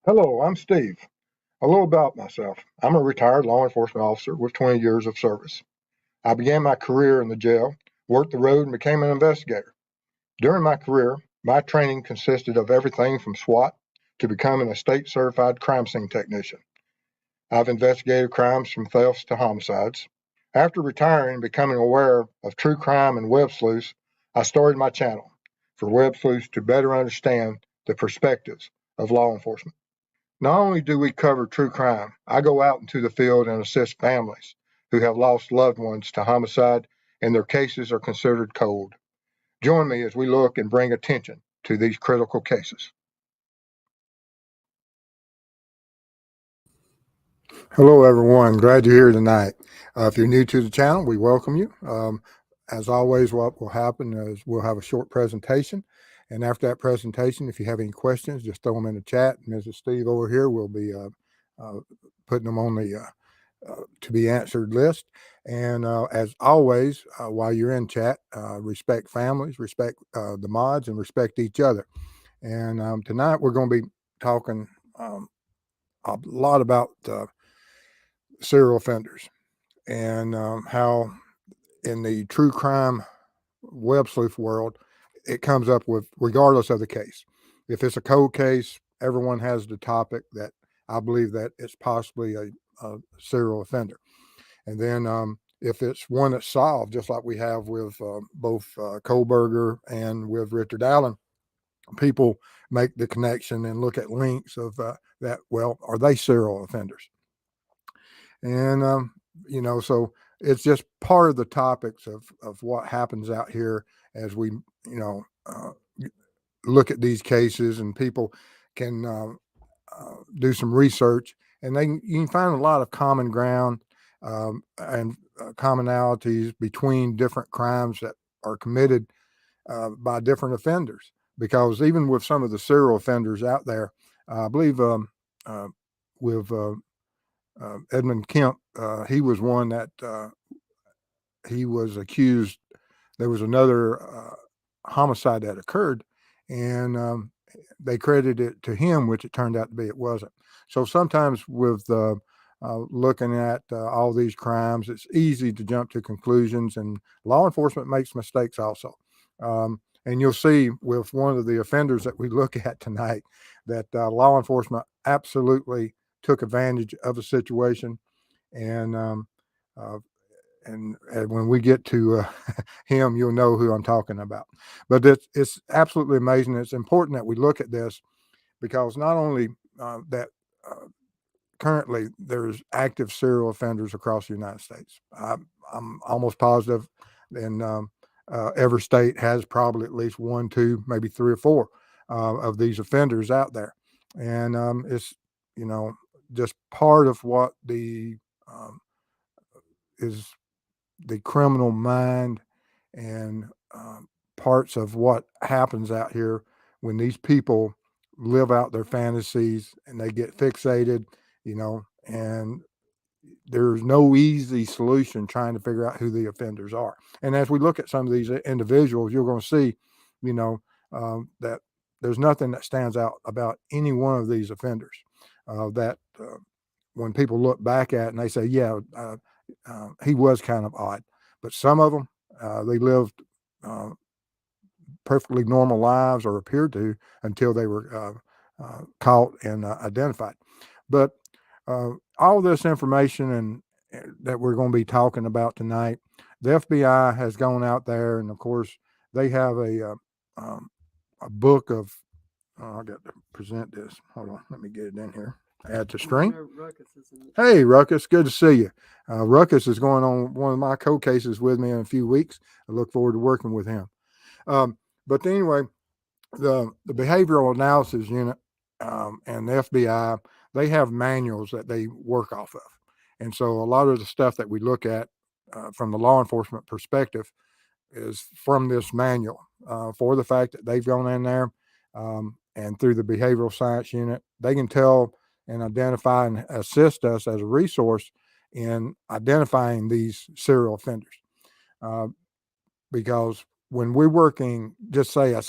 Hello, I'm Steve. A little about myself. I'm a retired law enforcement officer with 20 years of service. I began my career in the jail, worked the road, and became an investigator. During my career, my training consisted of everything from SWAT to becoming a state certified crime scene technician. I've investigated crimes from thefts to homicides. After retiring and becoming aware of true crime and web sleuths, I started my channel for web sleuths to better understand the perspectives of law enforcement. Not only do we cover true crime, I go out into the field and assist families who have lost loved ones to homicide and their cases are considered cold. Join me as we look and bring attention to these critical cases. Hello, everyone. Glad you're here tonight. If you're new to the channel, we welcome you. As always, what will happen is we'll have a short presentation. And after that presentation, if you have any questions, just throw them in the chat. Mrs. Steve over here will be putting them on the to be answered list. And as always, while you're in chat, respect families, respect the mods, and respect each other. And tonight we're going to be talking a lot about serial offenders and how in the true crime web sleuth world, it comes up with, regardless of the case. If it's a cold case, everyone has the topic that I believe that it's possibly a serial offender. And then if it's one that's solved, just like we have with both Kohlberger and with Richard Allen, people make the connection and look at links of that, well, are they serial offenders? And, so it's just part of the topics of what happens out here as we, look at these cases, and people can do some research, and you can find a lot of common ground and commonalities between different crimes that are committed by different offenders. Because even with some of the serial offenders out there, I believe with Edmund Kemp, he was one that he was accused. There was another homicide that occurred, and they credited it to him, which it turned out to be it wasn't. So sometimes with looking at all these crimes, it's easy to jump to conclusions, and law enforcement makes mistakes also. And you'll see with one of the offenders that we look at tonight that law enforcement absolutely took advantage of the situation. And when we get to him, you'll know who I'm talking about. But it's absolutely amazing. It's important that we look at this because not only that currently there's active serial offenders across the United States. I'm almost positive, and every state has probably at least one, two, maybe three or four of these offenders out there. And it's, just part of what is the criminal mind and parts of what happens out here when these people live out their fantasies and they get fixated, and there's no easy solution trying to figure out who the offenders are. And as we look at some of these individuals, you're going to see, that there's nothing that stands out about any one of these offenders that when people look back at and they say, yeah, he was kind of odd. But some of them, they lived perfectly normal lives, or appeared to, until they were caught and identified. But all this information and that we're going to be talking about tonight, the FBI has gone out there, and of course they have a book of. I got to present this. Hold on, let me get it in here. Add to string. Hey, Ruckus, good to see you. Ruckus is going on one of my co-cases with me in a few weeks. I look forward to working with him. But anyway, the Behavioral Analysis Unit and the FBI, they have manuals that they work off of. And so a lot of the stuff that we look at from the law enforcement perspective is from this manual, for the fact that they've gone in there and through the Behavioral Science Unit, they can tell and identify and assist us as a resource in identifying these serial offenders. Because when we're working, just say a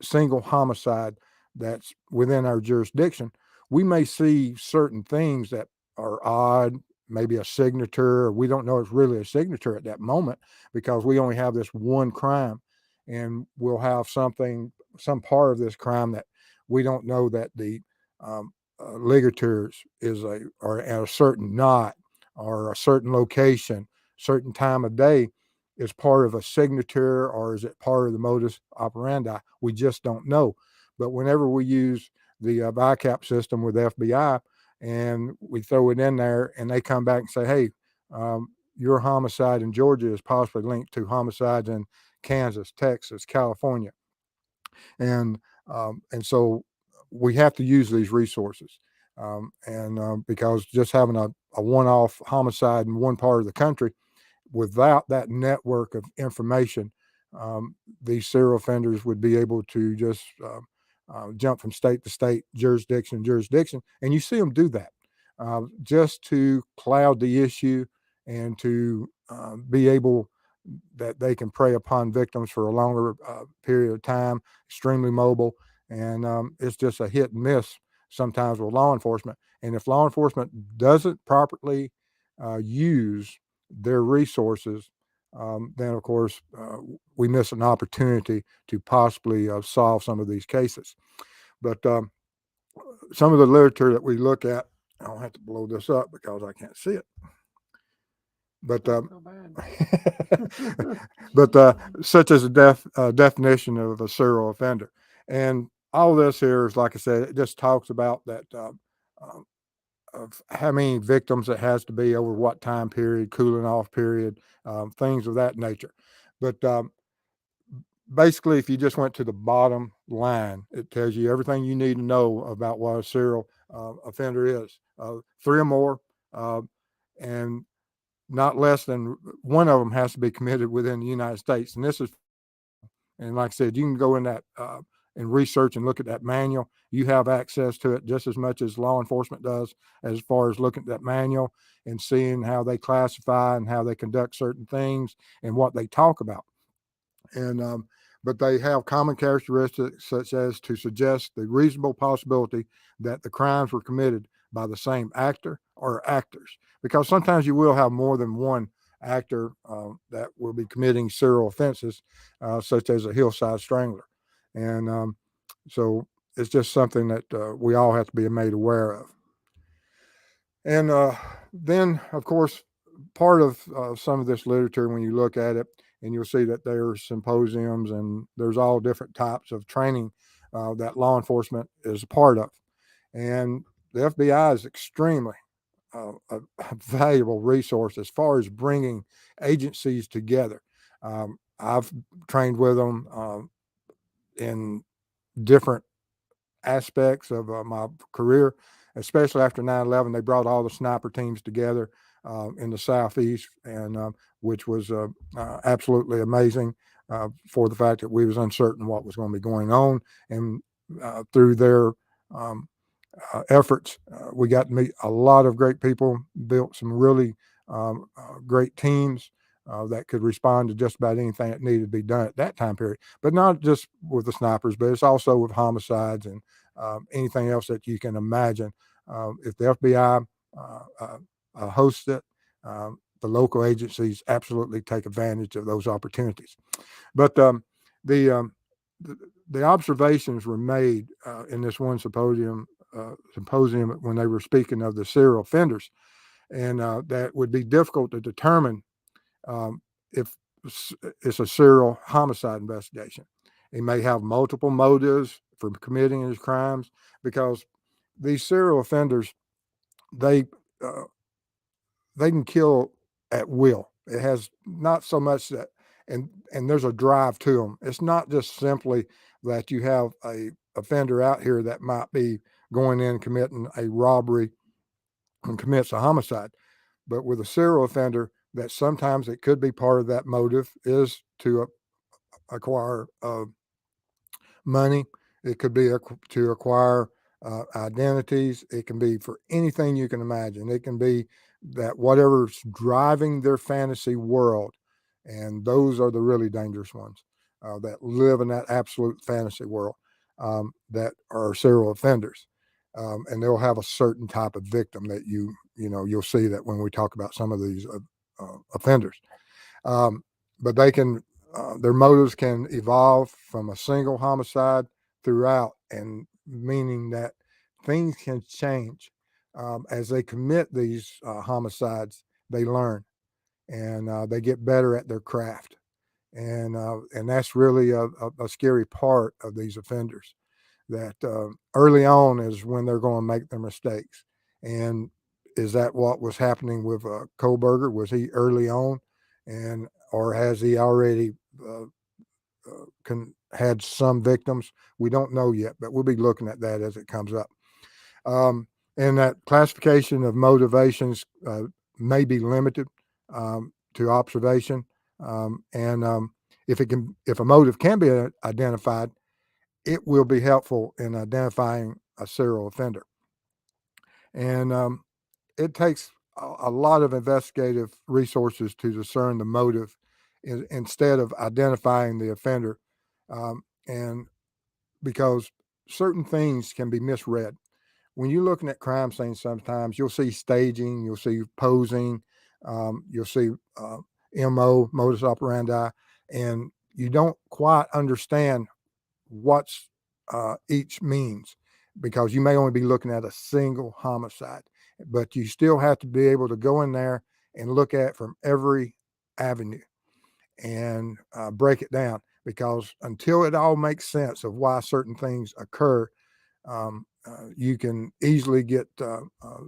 single homicide that's within our jurisdiction, we may see certain things that are odd, maybe a signature, or we don't know it's really a signature at that moment because we only have this one crime, and we'll have some part of this crime that we don't know that the um, ligatures are at a certain knot or a certain location, certain time of day is part of a signature or is it part of the modus operandi? We just don't know. But whenever we use the VICAP system with FBI and we throw it in there and they come back and say, hey, your homicide in Georgia is possibly linked to homicides in Kansas, Texas, California. And so we have to use these resources. Because just having a one-off homicide in one part of the country without that network of information, these serial offenders would be able to just jump from state to state, jurisdiction to jurisdiction. And you see them do that just to cloud the issue and to be able that they can prey upon victims for a longer period of time, extremely mobile. And it's just a hit and miss sometimes with law enforcement. And if law enforcement doesn't properly use their resources, then of course we miss an opportunity to possibly solve some of these cases. But some of the literature that we look at, I don't have to blow this up because I can't see it. But but such as a definition of a serial offender, and all this here is, like I said, it just talks about that of how many victims it has to be over what time period, cooling off period, things of that nature. But basically, if you just went to the bottom line, it tells you everything you need to know about what a serial offender is. 3 or more, and not less than one of them has to be committed within the United States. And like I said, you can go in that and research and look at that manual. You have access to it just as much as law enforcement does, as far as looking at that manual and seeing how they classify and how they conduct certain things and what they talk about. And but they have common characteristics such as to suggest the reasonable possibility that the crimes were committed by the same actor or actors, because sometimes you will have more than one actor that will be committing serial offenses, such as a hillside strangler. And so it's just something that we all have to be made aware of. And then, of course, part of some of this literature, when you look at it, and you'll see that there's symposiums and there's all different types of training that law enforcement is a part of. And the FBI is extremely a valuable resource as far as bringing agencies together. I've trained with them in different aspects of my career, especially after 9/11. They brought all the sniper teams together in the Southeast, and which was absolutely amazing for the fact that we was uncertain what was going to be going on. And through their efforts, we got to meet a lot of great people, built some really great teams that could respond to just about anything that needed to be done at that time period. But not just with the snipers, but it's also with homicides and anything else that you can imagine. If the FBI hosts it, the local agencies absolutely take advantage of those opportunities. But the, um, the the observations were made in this one symposium when they were speaking of the serial offenders, and that would be difficult to determine if it's a serial homicide investigation. He may have multiple motives for committing his crimes, because these serial offenders, they uh, they can kill at will. It has not so much that, and there's a drive to them. It's not just simply that you have a offender out here that might be going in committing a robbery and commits a homicide, but with a serial offender, that sometimes it could be part of that motive is to acquire money. It could be to acquire identities. It can be for anything you can imagine. It can be that whatever's driving their fantasy world, and those are the really dangerous ones that live in that absolute fantasy world. that are serial offenders. And they'll have a certain type of victim that you'll see that when we talk about some of these offenders. Um, but their motives can evolve from a single homicide throughout, and meaning that things can change as they commit these homicides. They learn, and they get better at their craft, and that's really a scary part of these offenders. That early on is when they're going to make their mistakes, and is that what was happening with Kohlberger? Was he early on, and or has he already had some victims? We don't know yet, but we'll be looking at that as it comes up. And that classification of motivations may be limited to observation, and if a motive can be identified, it will be helpful in identifying a serial offender. And it takes a lot of investigative resources to discern the motive instead of identifying the offender. And because certain things can be misread. When you're looking at crime scenes, sometimes you'll see staging, you'll see posing, you'll see MO, modus operandi, and you don't quite understand what's each means, because you may only be looking at a single homicide, but you still have to be able to go in there and look at from every avenue and break it down, because until it all makes sense of why certain things occur, you can easily get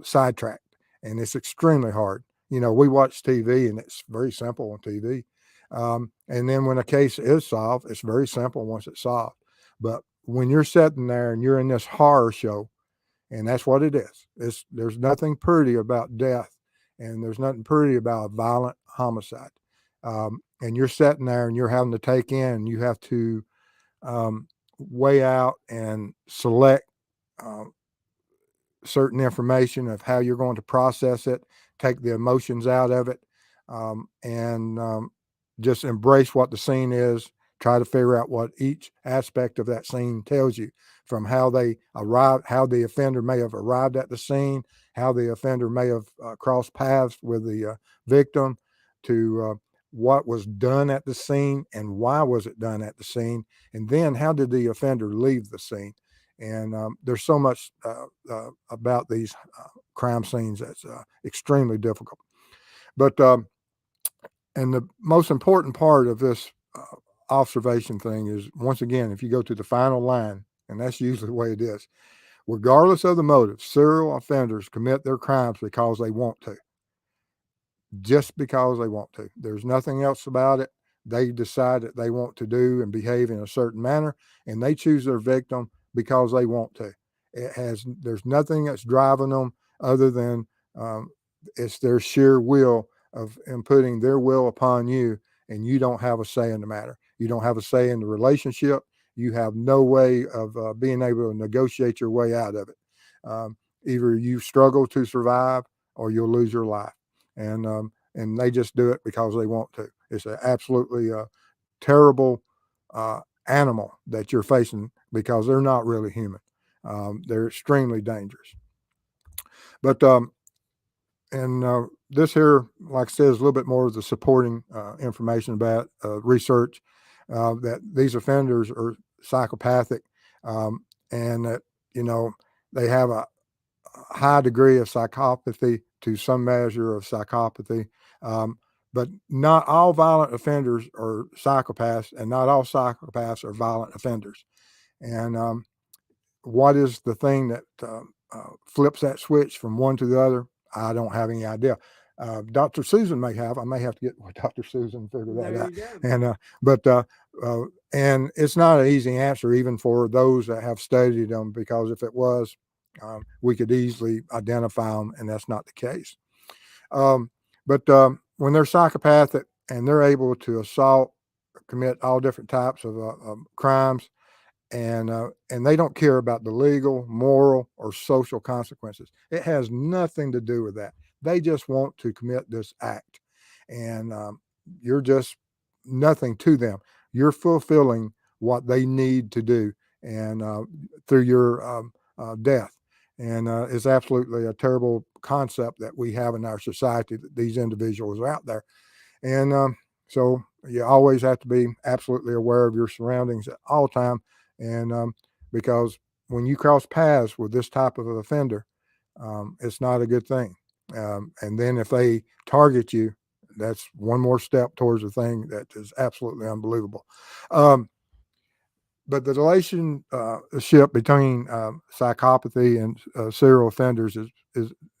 sidetracked, and it's extremely hard. We watch TV, and it's very simple on TV. And then when a case is solved, it's very simple once it's solved. But when you're sitting there and you're in this horror show, and that's what it is, there's nothing pretty about death, and there's nothing pretty about a violent homicide. And you're sitting there and you're having to take in, you have to weigh out and select uh, certain information of how you're going to process it, take the emotions out of it, and just embrace what the scene is. Try to figure out what each aspect of that scene tells you, from how they arrived, how the offender may have arrived at the scene, how the offender may have crossed paths with the victim, to what was done at the scene and why was it done at the scene, and then how did the offender leave the scene. And there's so much about these crime scenes that's extremely difficult. But and the most important part of this observation thing is, once again, if you go to the final line, and that's usually the way it is, regardless of the motive, serial offenders commit their crimes because they want to. Just because they want to. There's nothing else about it. They decide that they want to do and behave in a certain manner, and they choose their victim because they want to. There's nothing that's driving them other than um, it's their sheer will of imputing their will upon you, and you don't have a say in the matter. You don't have a say in the relationship. You have no way of being able to negotiate your way out of it. Either you struggle to survive or you'll lose your life. And they just do it because they want to. It's an absolutely terrible animal that you're facing, because they're not really human. They're extremely dangerous. But and this here, like I said, is a little bit more of the supporting information about research that these offenders are psychopathic, and that they have a high degree of psychopathy to some measure of psychopathy. But not all violent offenders are psychopaths, and not all psychopaths are violent offenders. And what is the thing that flips that switch from one to the other? I don't have any idea. Dr. Susan may have. I may have to get with Dr. Susan and figure that out. And and it's not an easy answer even for those that have studied them, because if it was, we could easily identify them, and that's not the case. But when they're psychopathic and they're able to assault, commit all different types of crimes, and they don't care about the legal, moral, or social consequences. It has nothing to do with that. They just want to commit this act, and you're just nothing to them. You're fulfilling what they need to do, and through your death. And it's absolutely a terrible concept that we have in our society, that these individuals are out there. And so you always have to be absolutely aware of your surroundings at all time. And because when you cross paths with this type of offender, it's not a good thing. And then if they target you, that's one more step towards a thing that is absolutely unbelievable. Um, but the relationship between psychopathy and serial offenders is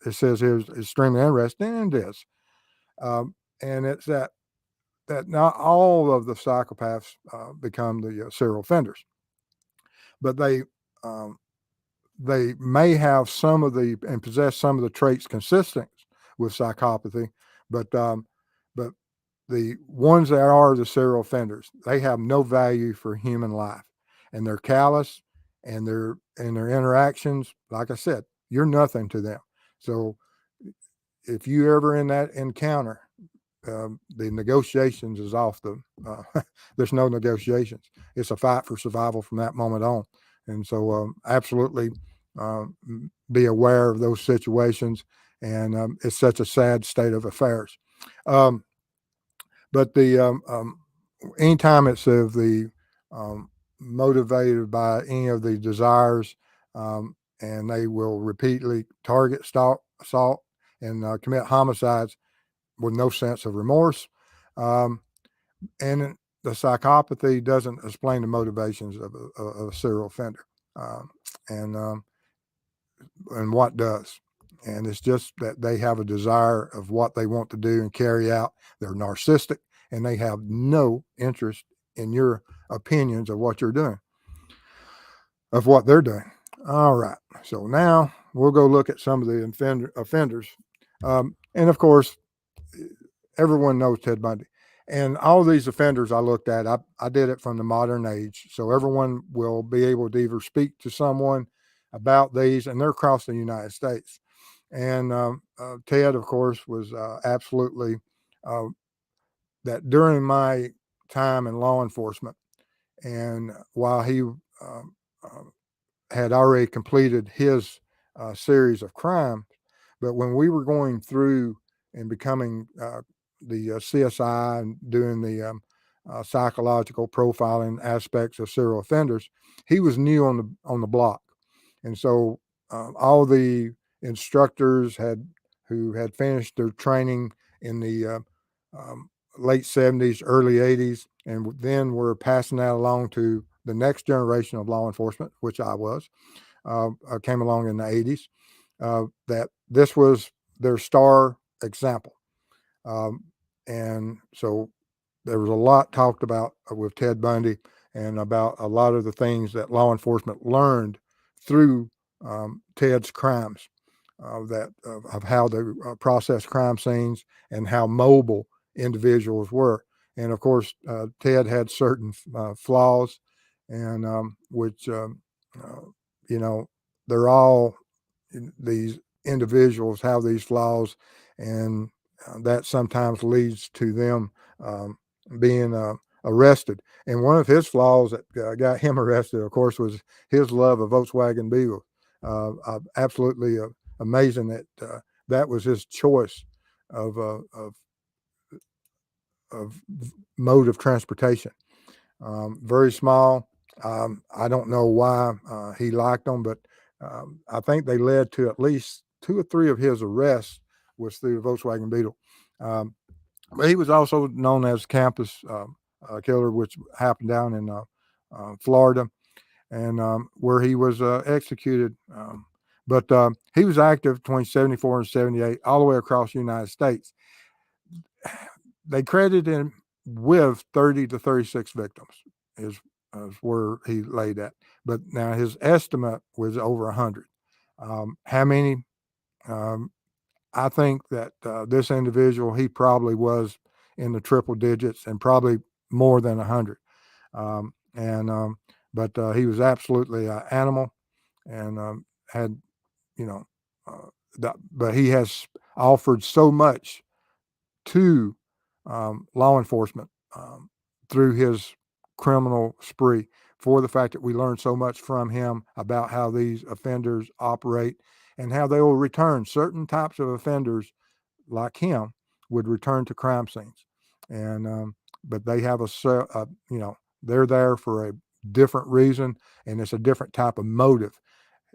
it says here is extremely interesting, and it is. And it's that not all of the psychopaths become the serial offenders, but um, they may have some of the and possess some of the traits consistent with psychopathy, but but the ones that are the serial offenders, they have no value for human life, and they're callous, and their interactions, like I said, you're nothing to them. So if you ever in that encounter, the negotiations is off the. There's no negotiations. It's a fight for survival from that moment on, and so absolutely be aware of those situations. And it's such a sad state of affairs. Um, but the anytime it's of the motivated by any of the desires, and they will repeatedly target, stalk, assault, and commit homicides with no sense of remorse. Um, and the psychopathy doesn't explain the motivations of a serial offender. Um, and and what does? And it's just that they have a desire of what they want to do and carry out. They're narcissistic, and they have no interest in your opinions of what you're doing, of what they're doing. All right. So now we'll go look at some of the offenders. And of course, everyone knows Ted Bundy. And all these offenders I looked at, I did it from the modern age. So everyone will be able to either speak to someone about these, and they're across the United States. And Ted, of course, was absolutely uh, that during my time in law enforcement, and while he uh, had already completed his series of crimes, but when we were going through and becoming the CSI and doing the psychological profiling aspects of serial offenders, he was new on the block, and so all the instructors who had finished their training in the late 70s, early 80s, and then were passing that along to the next generation of law enforcement, which I was. Came along in the 80s, that this was their star example. Um, and so there was a lot talked about with Ted Bundy, and about a lot of the things that law enforcement learned through Ted's crimes, of how they process crime scenes and how mobile individuals were. And of course, Ted had certain flaws, and which uh, you know, they're all these individuals have these flaws, and that sometimes leads to them being arrested. And one of his flaws that got him arrested, of course, was his love of Volkswagen Beetle. Absolutely amazing that that was his choice of, uh, of of mode of transportation. Very small. I don't know why he liked them, but I think they led to at least two or three of his arrests was through the Volkswagen Beetle. Um, but he was also known as campus killer, which happened down in Florida, and where he was executed. But he was active between 74 and 78, all the way across the United States. They credited him with 30 to 36 victims, is where he laid at. But now his estimate was over 100. How many? Um, I think that this individual, he probably was in the triple digits and probably more than 100. And but he was absolutely an animal, and had, you know, but he has offered so much to law enforcement through his criminal spree. for the fact that we learned so much from him about how these offenders operate and how they will return. Certain types of offenders like him would return to crime scenes, and but they have they're there for a different reason, and it's a different type of motive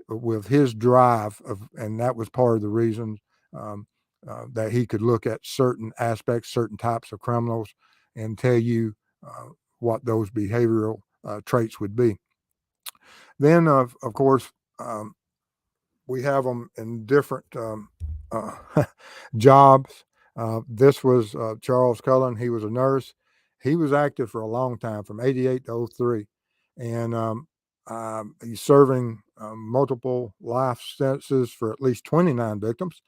with his drive of, and that was part of the reason um, that he could look at certain aspects, certain types of criminals, and tell you what those behavioral traits would be. Then, of course, um, we have them in different uh, jobs. This was Charles Cullen. He was a nurse. He was active for a long time, from '88 to '03, and he's serving multiple life sentences for at least 29 victims.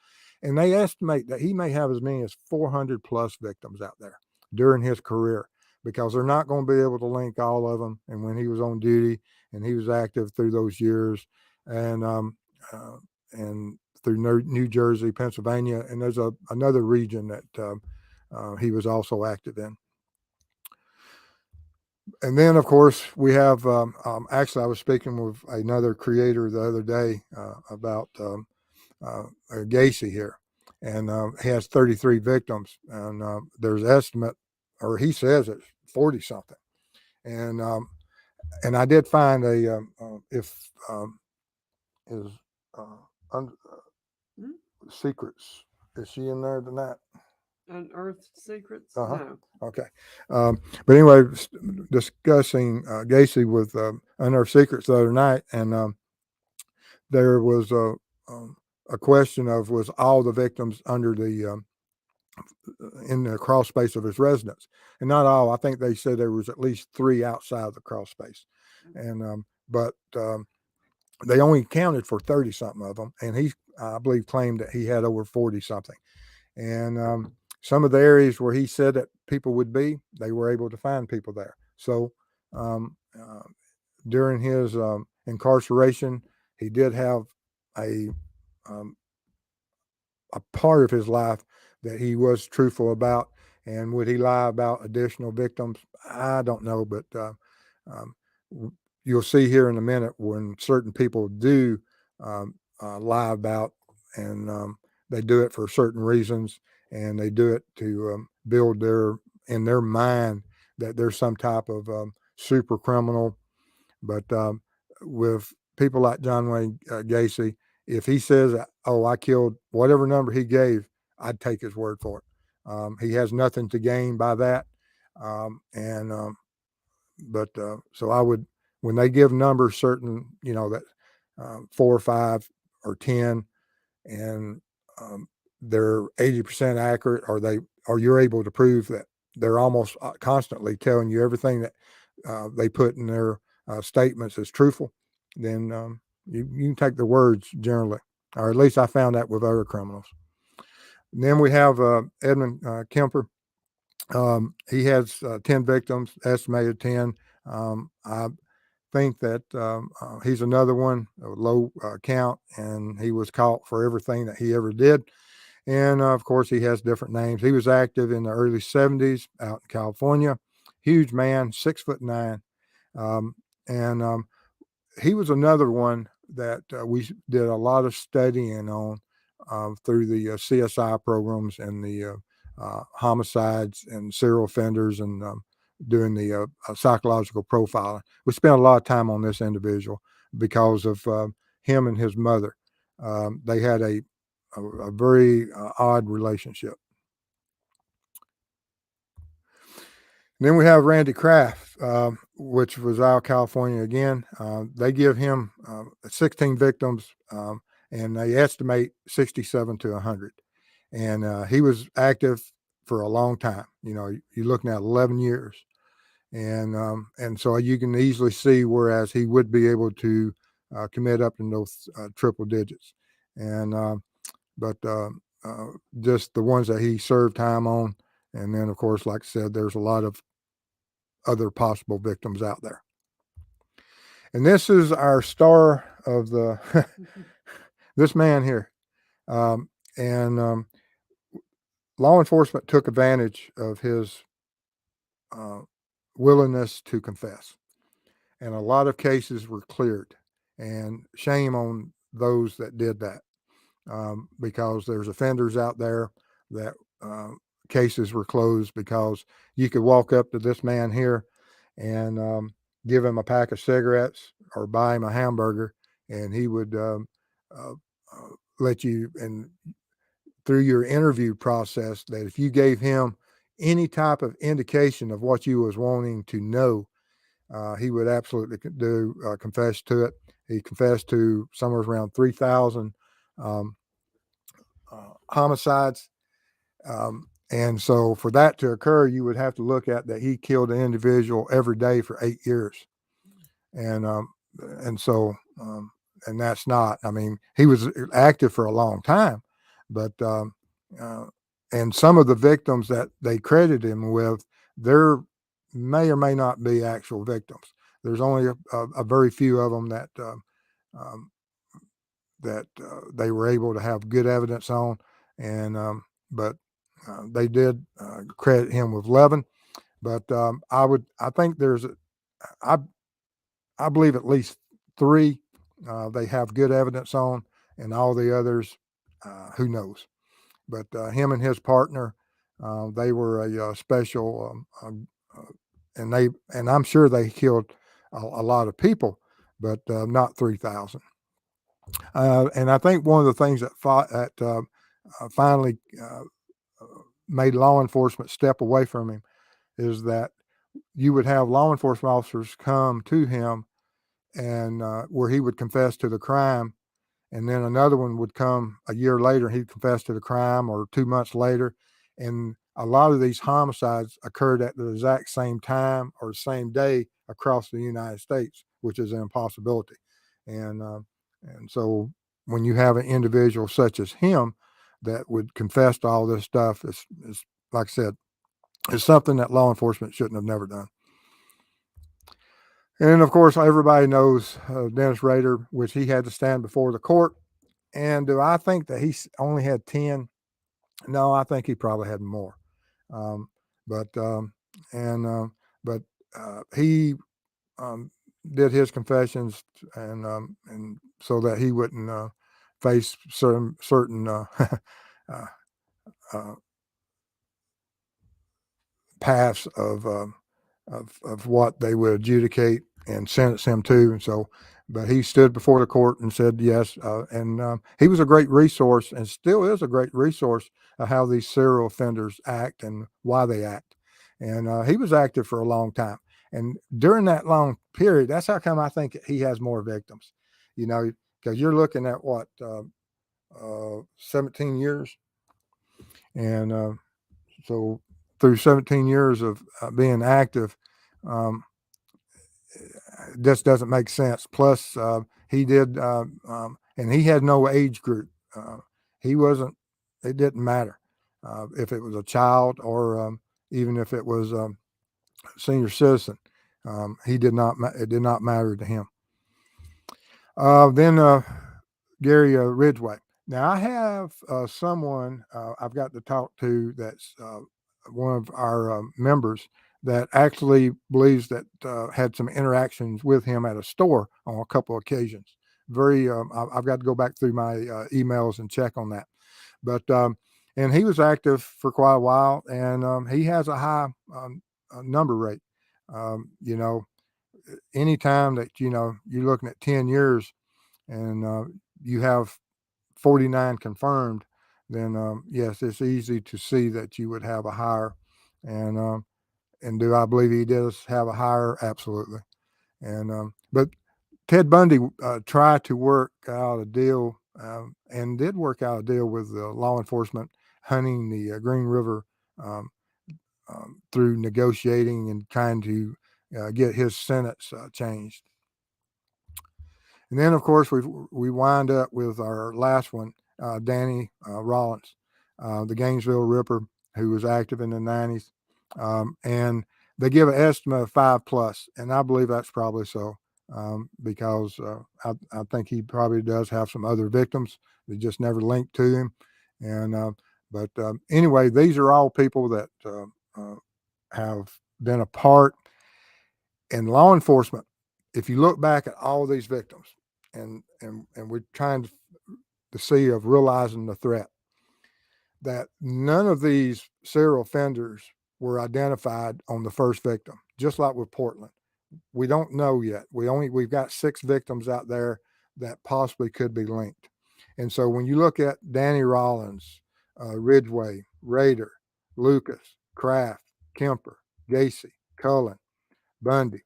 And they estimate that he may have as many as 400 plus victims out there during his career, because they're not going to be able to link all of them. And when he was on duty and he was active through those years, and uh, and through New Jersey, Pennsylvania, and there's another region that he was also active in. And then, of course, we have actually, I was speaking with another creator the other day about Gacy here, and he has 33 victims, and there's estimate, or he says it's 40 something, and I did find a if is under secrets. Is she in there tonight? Unearthed secrets? Uh-huh. No. Okay. But anyway, discussing Gacy with Unearthed Secrets the other night, and there was a question of, was all the victims under the in the crawl space of his residence? And not all. I think they said there was at least 3 outside the crawl space, and but they only counted for 30 something of them, and he, I believe, claimed that he had over 40 something. And some of the areas where he said that people would be, they were able to find people there. So um, uh, during his incarceration, he did have a um, a part of his life that he was truthful about. And would he lie about additional victims? I don't know, but um, you'll see here in a minute when certain people do lie about, and they do it for certain reasons, and they do it to build in their mind that there's some type of super criminal. But with people like John Wayne Gacy, if he says, "Oh, I killed whatever number he gave," I'd take his word for it. He has nothing to gain by that, and but so I would, when they give numbers, certain, that 4 or 5 or 10, and um, they're 80% accurate, or you're able to prove that they're almost constantly telling you everything that they put in their statements is truthful, then you can take their words generally, or at least I found that with other criminals. And then we have Edmund Kemper. He has 10 victims, estimated 10. I think that he's another one, a low count, and he was caught for everything that he ever did. And of course, he has different names. He was active in the early '70s out in California. Huge man, 6'9", um, and he was another one that we did a lot of studying on through the CSI programs and the homicides and serial offenders, and doing the psychological profiling. We spent a lot of time on this individual because of him and his mother. They had a very odd relationship. And then we have Randy Kraft, which was out of California again. They give him 16 victims, and they estimate 67 to 100. And he was active for a long time. You're looking at 11 years. And so you can easily see, whereas he would be able to commit up in those triple digits. And but just the ones that he served time on. And then, of course, like I said, there's a lot of other possible victims out there. And this is our star of the this man here. And law enforcement took advantage of his uh, willingness to confess. and a lot of cases were cleared. And shame on those that did that, because there's offenders out there that cases were closed because you could walk up to this man here and give him a pack of cigarettes or buy him a hamburger, and he would uh, let you, and through your interview process, that if you gave him any type of indication of what you was wanting to know, he would absolutely confess to it. He confessed to somewhere around 3,000 um, homicides. And so for that to occur, you would have to look at that he killed an individual every day for 8 years. And and so and that's not. I mean, he was active for a long time, but uh, and some of the victims that they credit him with, there may or may not be actual victims. There's only a very few of them um, that they were able to have good evidence on, and but they did credit him with 11. But I think I I believe at least three they have good evidence on, and all the others, who knows? But him and his partner, they were a special, and I'm sure they killed a lot of people, but not 3,000. And I think one of the things that finally made law enforcement step away from him is that you would have law enforcement officers come to him, and where he would confess to the crime, and then another one would come a year later and he'd confess to the crime, or 2 months later. And a lot of these homicides occurred at the exact same time or same day across the United States, which is an impossibility. And so when you have an individual such as him that would confess to all this stuff, it's like I said, it's something that law enforcement shouldn't have never done. And of course, everybody knows Dennis Rader, which he had to stand before the court. And do I think that he only had 10? No, I think he probably had more. Um, but and but he um, did his confessions, and so that he wouldn't face certain uh, uh, paths of what they would adjudicate and sentence him to. And so, but he stood before the court and said yes. And he was a great resource, and still is a great resource of how these serial offenders act and why they act. And he was active for a long time. And during that long period, that's how come I think he has more victims. You know, because you're looking at what 17 years, and so through 17 years of being active, um, this doesn't make sense. Plus, he did, and he had no age group. He wasn't. It didn't matter if it was a child or even if it was senior citizen. He did not. It did not matter to him. Then Gary Ridgway. Now I have someone I've got to talk to that's one of our members that actually believes that had some interactions with him at a store on a couple of occasions. I've got to go back through my emails and check on that. But and he was active for quite a while, and he has a high number rate. You know, anytime that you're looking at 10 years and you have 49 confirmed, then yes, it's easy to see that you would have a higher. And and do I believe he does have a higher? Absolutely. And but Ted Bundy tried to work out a deal, and did work out a deal with law enforcement hunting the Green River, um, through negotiating and trying to get his sentence changed. And then, of course, we wind up with our last one, Danny Rollins, the Gainesville Ripper, who was active in the 90s. And they give an estimate of 5+, and I believe that's probably so, because I think he probably does have some other victims that just never linked to him. And but anyway, these are all people that have been a part in law enforcement. if you look back at all these victims, and we're trying to see of realizing the threat, that none of these serial offenders were identified on the first victim, just like with Portland. We don't know yet. We've got 6 victims out there that possibly could be linked. And so when you look at Danny Rollins, Ridgway, Rader, Lucas, Kraft, Kemper, Gacy, Cullen, Bundy,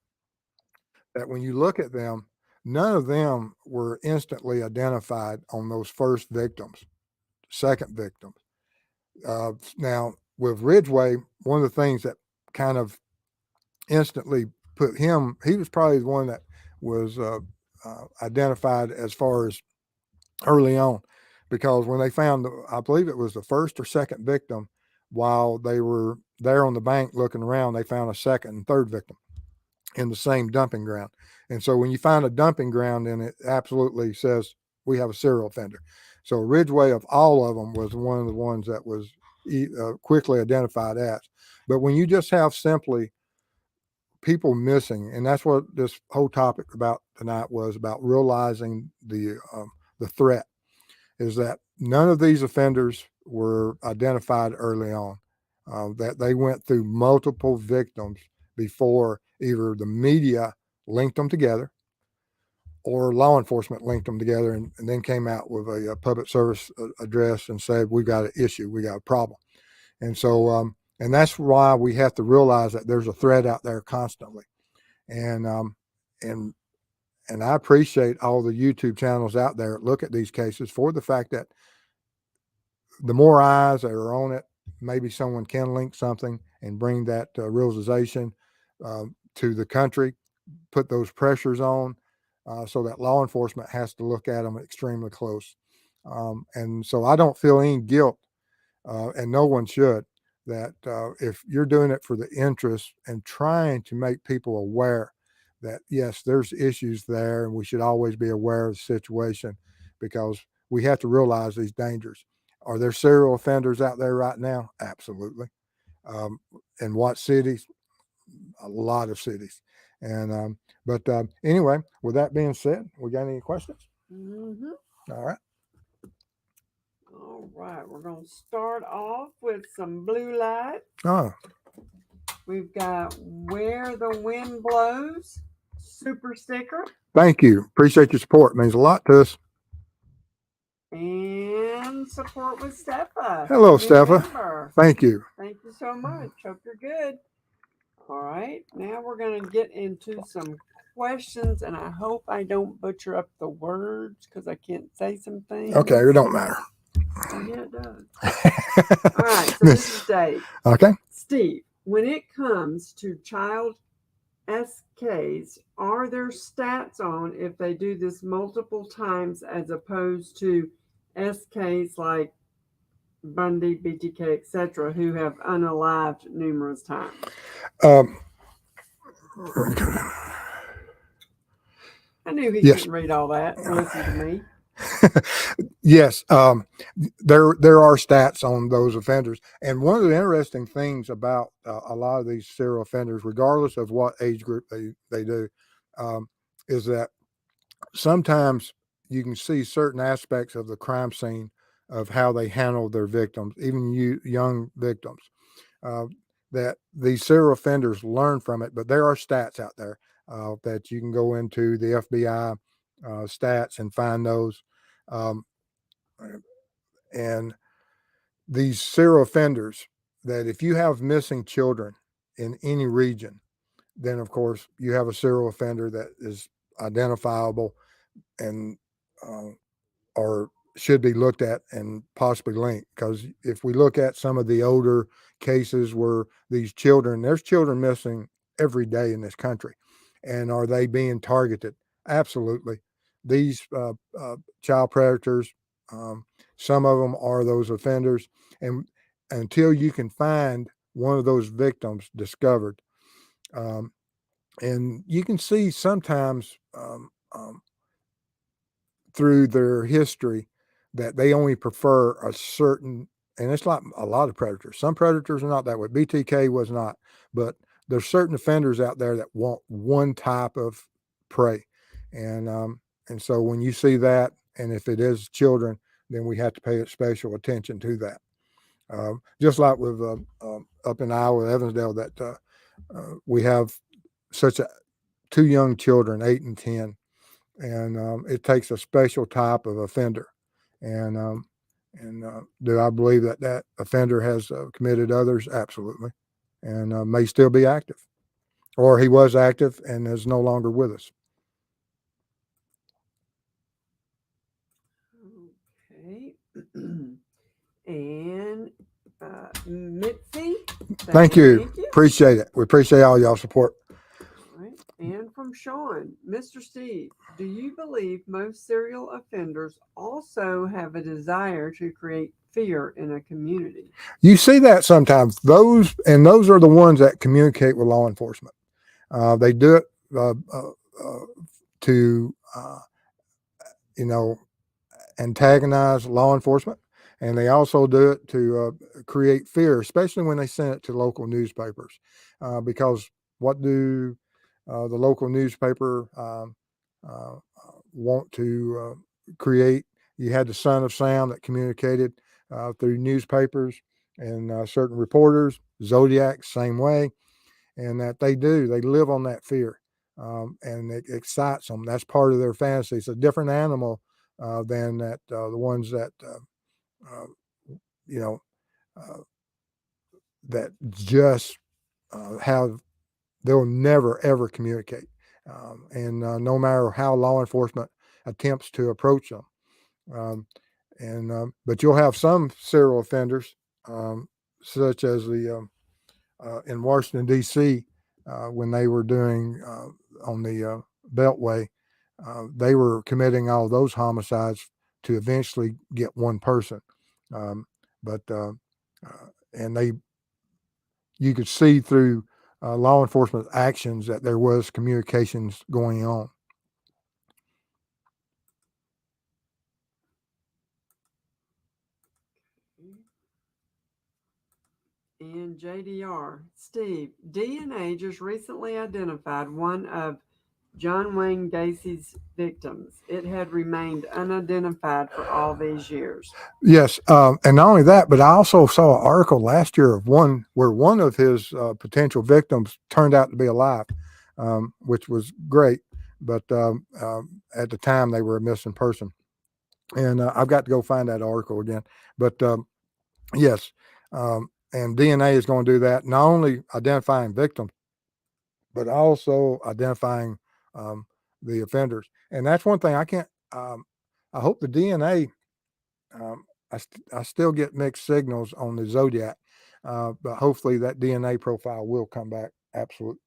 that when you look at them, none of them were instantly identified on those first victims, second victims. Now, with Ridgway, one of the things that kind of instantly put him, he was probably the one that was identified as far as early on, because when they found, I believe it was the first or second victim, while they were there on the bank looking around, they found a second and third victim in the same dumping ground. And so when you find a dumping ground, then it absolutely says we have a serial offender. So Ridgway, of all of them, was one of the ones that was quickly identified as. But when you just have simply people missing, and that's what this whole topic about tonight was about, realizing the threat, is that none of these offenders were identified early on. That they went through multiple victims before either the media linked them together or law enforcement linked them together, and then came out with a public service address and said, we've got an issue, we got a problem. And so, and that's why we have to realize that there's a threat out there constantly. And and I appreciate all the YouTube channels out there that look at these cases, for the fact that the more eyes that are on it, maybe someone can link something and bring that realization to the country, put those pressures on, so that law enforcement has to look at them extremely close. And so I don't feel any guilt, and no one should, that if you're doing it for the interest and trying to make people aware that, yes, there's issues there, and we should always be aware of the situation, because we have to realize these dangers. Are there serial offenders out there right now? Absolutely. In what cities? A lot of cities. And but anyway, with that being said, we got any questions? Mm-hmm. All right. All right, we're going to start off with some blue light. Oh, We've got Where the Wind Blows, super sticker, thank you. Appreciate your support. It means a lot to us. and support with Steffa. Hello, new Steffa. member. Thank you. Thank you so much. Hope you're good. All right, now we're going to get into some questions, and I hope I don't butcher up the words because I can't say some things. Okay, it don't matter. Yeah, it does. All right, so this is Dave. Okay. Steve, when it comes to child SKs, are there stats on if they do this multiple times as opposed to SKs like Bundy, BTK, etc., who have unalived numerous times? I knew he Yes. couldn't read all that. Listen to me. Yes, there are stats on those offenders, and one of the interesting things about a lot of these serial offenders, regardless of what age group they do, is that sometimes you can see certain aspects of the crime scene of how they handle their victims, even young victims, that these serial offenders learn from it. But there are stats out there that you can go into the FBI stats and find those. Um, and these serial offenders, that if you have missing children in any region, then of course you have a serial offender that is identifiable and or should be looked at and possibly linked. Because if we look at some of the older cases where there's children missing every day in this country, and are they being targeted? Absolutely. These child predators, some of them are those offenders, and until you can find one of those victims discovered, um, and you can see sometimes through their history that they only prefer a certain, and it's like a lot of predators. Some predators are not that way. BTK was not, but there's certain offenders out there that want one type of prey. And so when you see that, and if it is children, then we have to pay special attention to that. Just like with up in Iowa, Evansdale, that we have such two young children, 8 and 10, and it takes a special type of offender. And do I believe that that offender has committed others? Absolutely, and may still be active, or he was active and is no longer with us. Okay. And Mitzi, Thank you. Appreciate it. We appreciate all y'all support. All right. And from Sean, Mr. Steve, do you believe most serial offenders also have a desire to create fear in a community? You see that sometimes. Those are the ones that communicate with law enforcement. They do it to you know, antagonize law enforcement, and they also do it to create fear, especially when they send it to local newspapers. Because what do the local newspaper want to create? You had the Son of Sam that communicated through newspapers and certain reporters. Zodiac, same way, and that they live on that fear, and it excites them. That's part of their fantasy. It's a different animal than that the ones that uh, you know that just have, they'll never ever communicate, and no matter how law enforcement attempts to approach them. But you'll have some serial offenders, such as the in Washington D.C. When they were doing on the Beltway, they were committing all those homicides to eventually get one person. Um, but and they, you could see through law enforcement actions that there was communications going on. And JDR, Steve, DNA just recently identified one of John Wayne Gacy's victims. It had remained unidentified for all these years. Yes, and not only that, but I also saw an article last year of one where one of his potential victims turned out to be alive, which was great. But at the time, they were a missing person, and I've got to go find that article again. But yes, and DNA is going to do that, not only identifying victims, but also identifying um, the offenders. And that's one thing I can't. I hope the DNA. I still get mixed signals on the Zodiac, but hopefully that DNA profile will come back. Absolutely.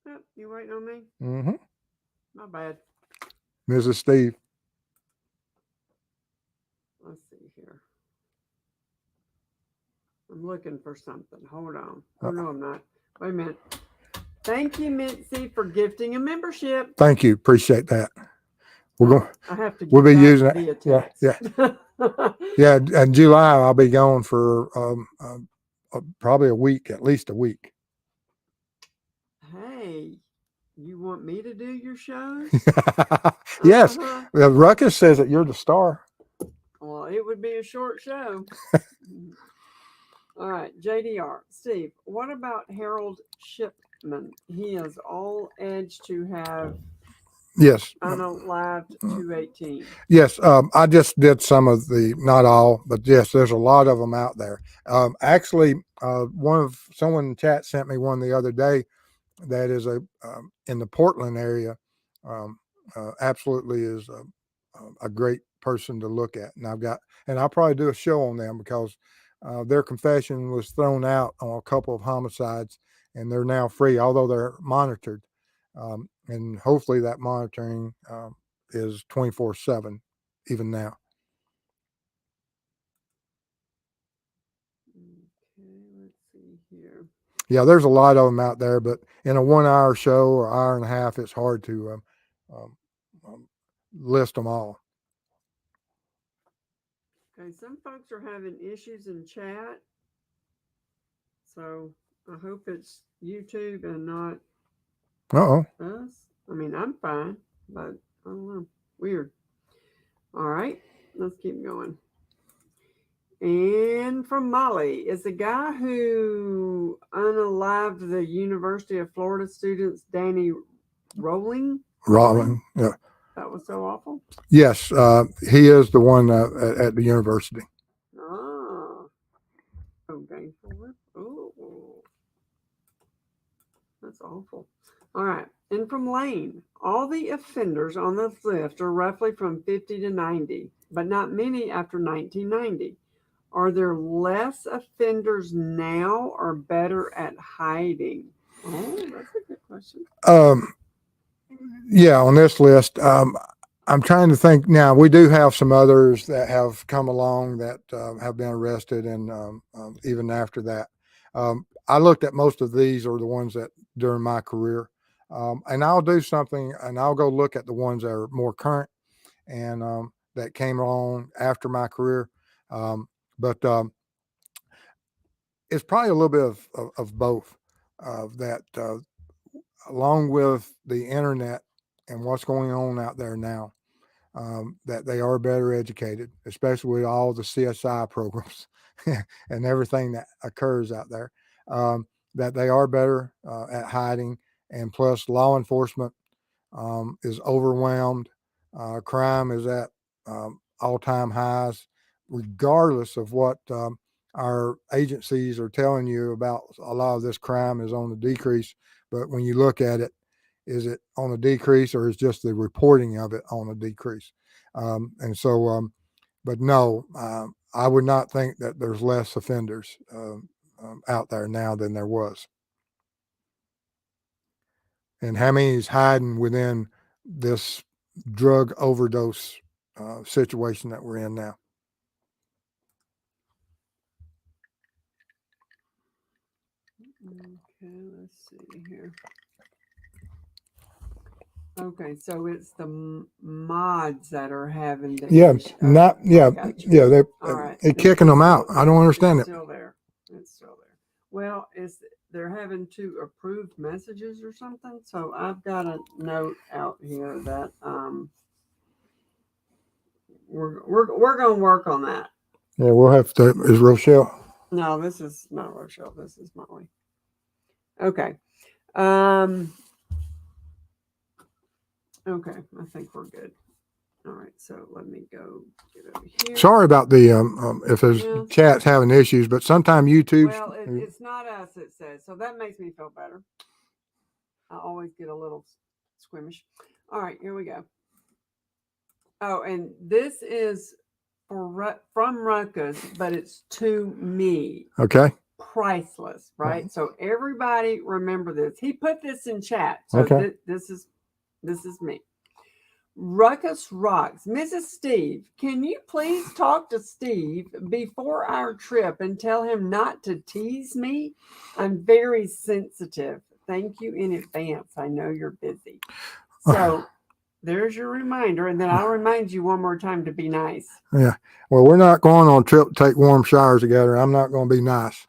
Yep, you waiting on me? Mm-hmm. My bad. Mrs. Steve. Let's see here. I'm looking for something. Hold on. Oh, no, I'm not. Wait a minute. Thank you, Mitzi, for gifting a membership. Thank you. Appreciate that. We're going. I have to. We'll be using it via text. Yeah. Yeah. In July, I'll be going for probably a week, at least a week. Hey, you want me to do your shows? Yes. Ruckus says that you're the star. Well, it would be a short show. All right, JDR. Steve, what about Harold Shipman? He is all edged to have Yes. unalived 218. Yes. I just did some of the, not all, but yes, there's a lot of them out there. Actually, someone in chat sent me one the other day that is in the Portland area. Um, Absolutely is a great person to look at. And I'll probably do a show on them because their confession was thrown out on a couple of homicides, and they're now free, although they're monitored. And hopefully that monitoring is 24/7 even now. Okay, let's see here. Yeah, there's a lot of them out there, but in a 1 hour show or hour and a half, it's hard to list them all. Okay, some folks are having issues in chat. So I hope it's YouTube and not Uh-oh. us. I mean, I'm fine, but I don't know. Weird. All right, let's keep going. And from Molly, is the guy who unalived the University of Florida students, Danny Rolling? Rolling. Yeah. That was so awful. Yes, he is the one at the university. Ah, okay. Oh, that's awful. All right. And from Lane, all the offenders on this list are roughly from 50 to 90, but not many after 1990. Are there less offenders now or better at hiding? Oh, that's a good question. Um, yeah, on this list, I'm trying to think now. We do have some others that have come along that have been arrested, and even after that, I looked at most of these are the ones that during my career, and I'll do something, and I'll go look at the ones that are more current and that came along after my career. But it's probably a little bit of both. That along with the internet and what's going on out there now, that they are better educated, especially with all the CSI programs and everything that occurs out there, that they are better at hiding. And plus, law enforcement is overwhelmed. Crime is at all-time highs, regardless of what our agencies are telling you about. A lot of this crime is on the decrease, but when you look at it, is it on a decrease or is just the reporting of it on a decrease? But no, I would not think that there's less offenders out there now than there was. And how many is hiding within this drug overdose situation that we're in now? Okay, let's see here. Okay, so it's the mods that are having the Yeah, issue. not yeah, yeah. They're kicking them out. I don't understand It's it. still there. It's still there. Well, they're having to approve messages or something. So I've got a note out here that we're gonna work on that. Yeah, we'll have to. Is Rochelle? No, this is not Rochelle. This is Molly. Okay. Um. Okay, I think we're good. All right, so let me go get over here. Sorry about the if there's Yeah. chats having issues, but sometimes YouTube. Well, it's not us, it says. So that makes me feel better. I always get a little squeamish. All right, here we go. Oh, and this is from Ruckus, but it's to me. Okay. Priceless, right? So everybody remember this. He put this in chat. So Okay. this is me. Ruckus rocks. Mrs. Steve, can you please talk to Steve before our trip and tell him not to tease me? I'm very sensitive. Thank you in advance. I know you're busy. So there's your reminder. And then I'll remind you one more time to be nice. Yeah. Well, we're not going on a trip to take warm showers together. I'm not going to be nice.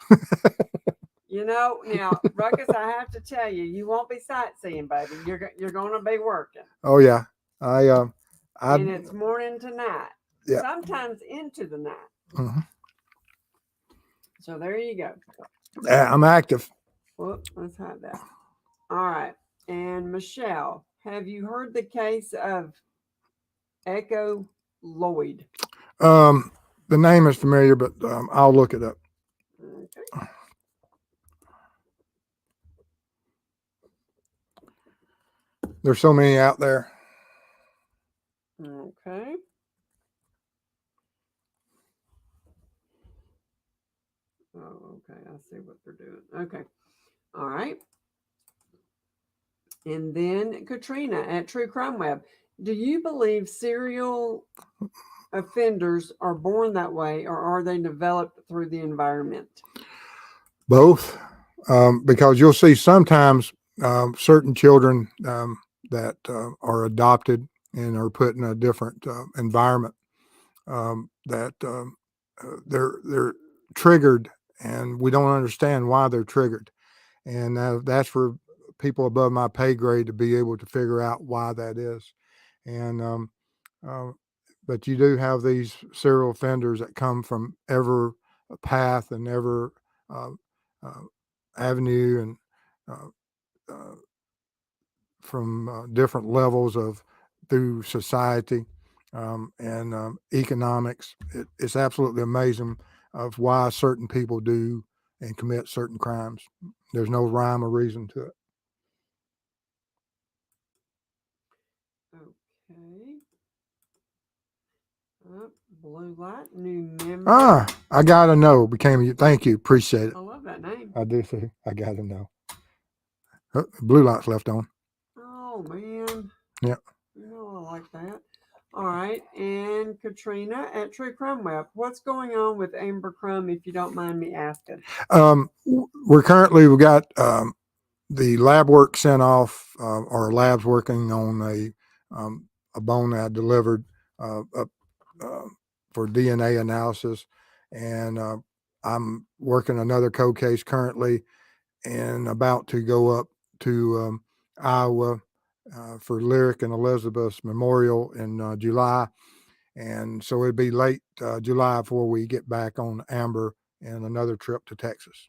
You know, now, Ruckus, I have to tell you, you won't be sightseeing, baby. You're going to be working. Oh yeah. And it's morning to night. Yeah. Sometimes into the night. Mm-hmm. So there you go. I'm active. Whoop, let's hide that. All right. And Michelle, have you heard the case of Echo Lloyd? The name is familiar, but I'll look it up. Okay. There's so many out there. Okay. Oh, okay. I see what they're doing. Okay. All right. And then Katrina at True Crime Web. Do you believe serial offenders are born that way, or are they developed through the environment? Both, because you'll see sometimes certain children that are adopted and are put in a different environment that they're triggered, and we don't understand why they're triggered. And that's for people above my pay grade to be able to figure out why that is. And uh, but you do have these serial offenders that come from every path and every uh, uh, avenue, and uh, uh, from different levels of through society and economics. It's absolutely amazing of why certain people do and commit certain crimes. There's no rhyme or reason to it. Okay. Blue light, new member. I gotta know. Thank you. Appreciate it. I love that name. I do too. I gotta know. Blue light's left on. Oh man. Yeah. You know I like that. All right, and Katrina at True Crime Web. What's going on with Amber Crumb, if you don't mind me asking? We've got the lab work sent off. Our lab's working on a bone that I delivered for DNA analysis, and I'm working another cold case currently, and about to go up to Iowa for Lyric and Elizabeth's memorial in July. And so it'd be late July before we get back on Amber and another trip to Texas.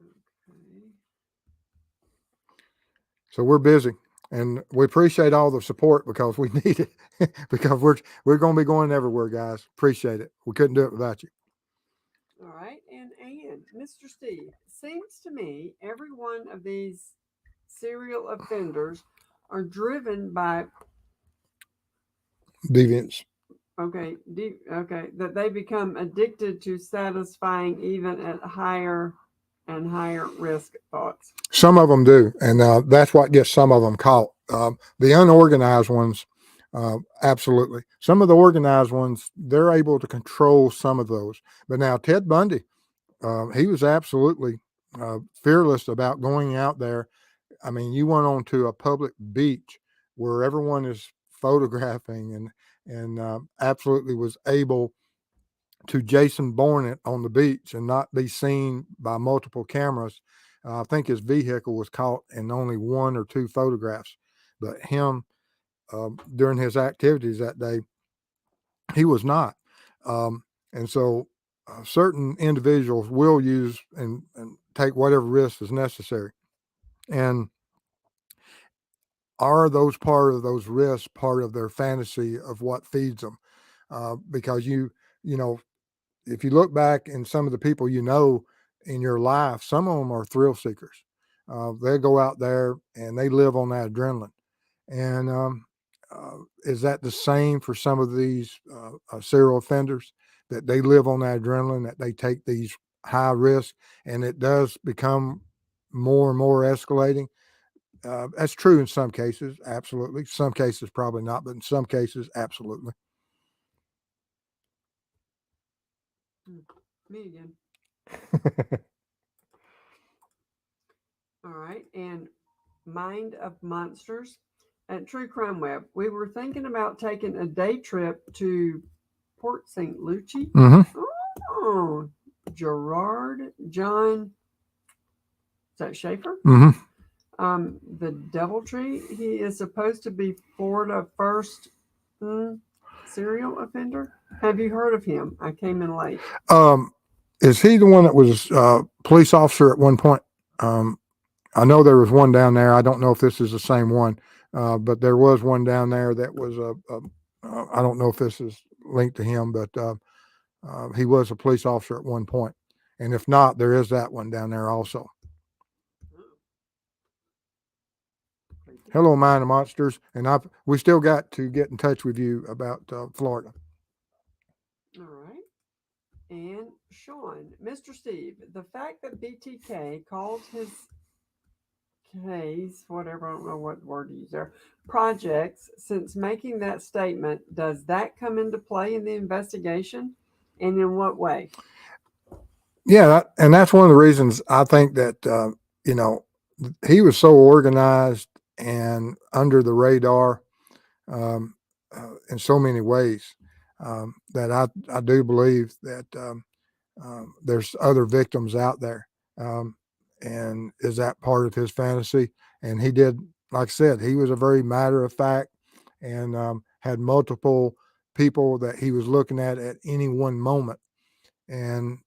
Okay. So we're busy, and we appreciate all the support because we need it because we're going to be going everywhere, guys. Appreciate it. We couldn't do it without you. All right, and Mr. Steve, seems to me every one of these serial offenders are driven by Deviants. okay, that they become addicted to satisfying even at higher and higher risk thoughts. Some of them do, and that's what gets some of them caught. The unorganized ones, absolutely. Some of the organized ones, they're able to control some of those. But now Ted Bundy, he was absolutely fearless about going out there. I mean, you went onto a public beach where everyone is photographing, and absolutely was able to Jason Bourne it on the beach and not be seen by multiple cameras. I think his vehicle was caught in only one or two photographs, but him during his activities that day, he was not. And so certain individuals will use and take whatever risk is necessary. And are those part of those risks part of their fantasy of what feeds them? Because you know, if you look back in some of the people you know in your life, some of them are thrill seekers. They go out there and they live on that adrenaline. And is that the same for some of these serial offenders, that they live on that adrenaline, that they take these high risks, and it does become more and more escalating? That's true in some cases, absolutely. Some cases, probably not, but in some cases, absolutely. Me again. All right, and Mind of Monsters at True Crime Web. We were thinking about taking a day trip to Port St. Lucie. Mm-hmm. Oh, Gerard John, is that Schaefer? Mm-hmm. The Deviltry. He is supposed to be Florida first serial offender. Have you heard of him? I came in late. Is he the one that was police officer at one point? I know there was one down there. I don't know if this is the same one, but there was one down there that was I don't know if this is linked to him, but he was a police officer at one point. And if not, there is that one down there also. Hello, Mind of Monsters, and we still got to get in touch with you about Florida. All right. And Sean, Mr. Steve, the fact that BTK called his case, whatever, I don't know what word to use there, projects, since making that statement, does that come into play in the investigation? And in what way? Yeah, and that's one of the reasons I think that, he was so organized and under the radar in so many ways that I do believe that there's other victims out there. And is that part of his fantasy? And he did, like I said, he was a very matter of fact and had multiple people that he was looking at any one moment. And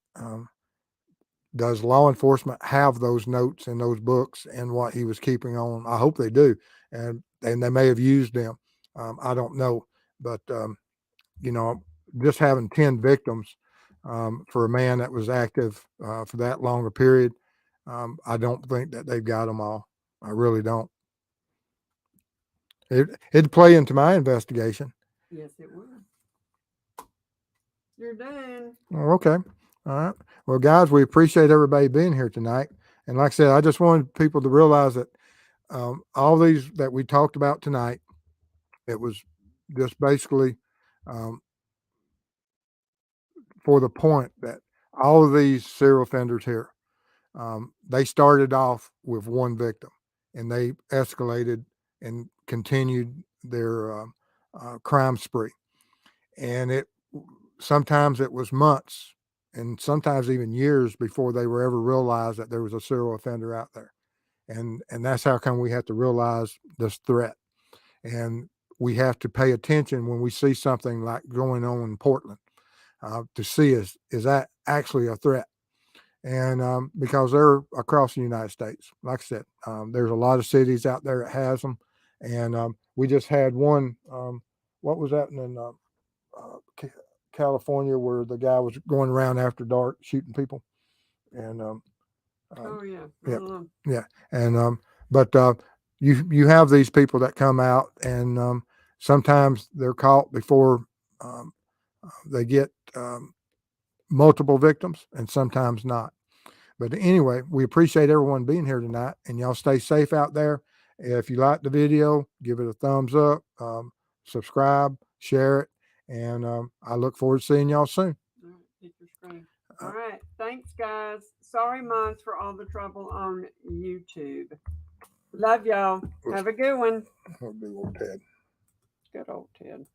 does law enforcement have those notes and those books and what he was keeping on? I hope they do, and they may have used them. I don't know, but you know, just having 10 victims for a man that was active for that long a period, I don't think that they've got them all. I really don't. It'd play into my investigation. Yes, it would. You're done. Oh, okay. All right. Well, guys, we appreciate everybody being here tonight. And like I said, I just wanted people to realize that all these that we talked about tonight, it was just basically um, for the point that all of these serial offenders here, they started off with one victim and they escalated and continued their crime spree. And sometimes it was months and sometimes even years before they were ever realized that there was a serial offender out there. And that's how come we have to realize this threat. And we have to pay attention when we see something like going on in Portland to see is that actually a threat? And because they're across the United States, like I said, there's a lot of cities out there that has them. And we just had one. What was that in California where the guy was going around after dark shooting people? And Oh yeah. yeah, yeah, and but you have these people that come out, and sometimes they're caught before um, they get multiple victims, and sometimes not. But anyway, we appreciate everyone being here tonight, and y'all stay safe out there. If you like the video, give it a thumbs up, subscribe, share it, and I look forward to seeing y'all soon. All right, pick your screen. All right, thanks, guys. Sorry, Moms, for all the trouble on YouTube. Love y'all. Have a good one. Good old Ted. Good old Ted.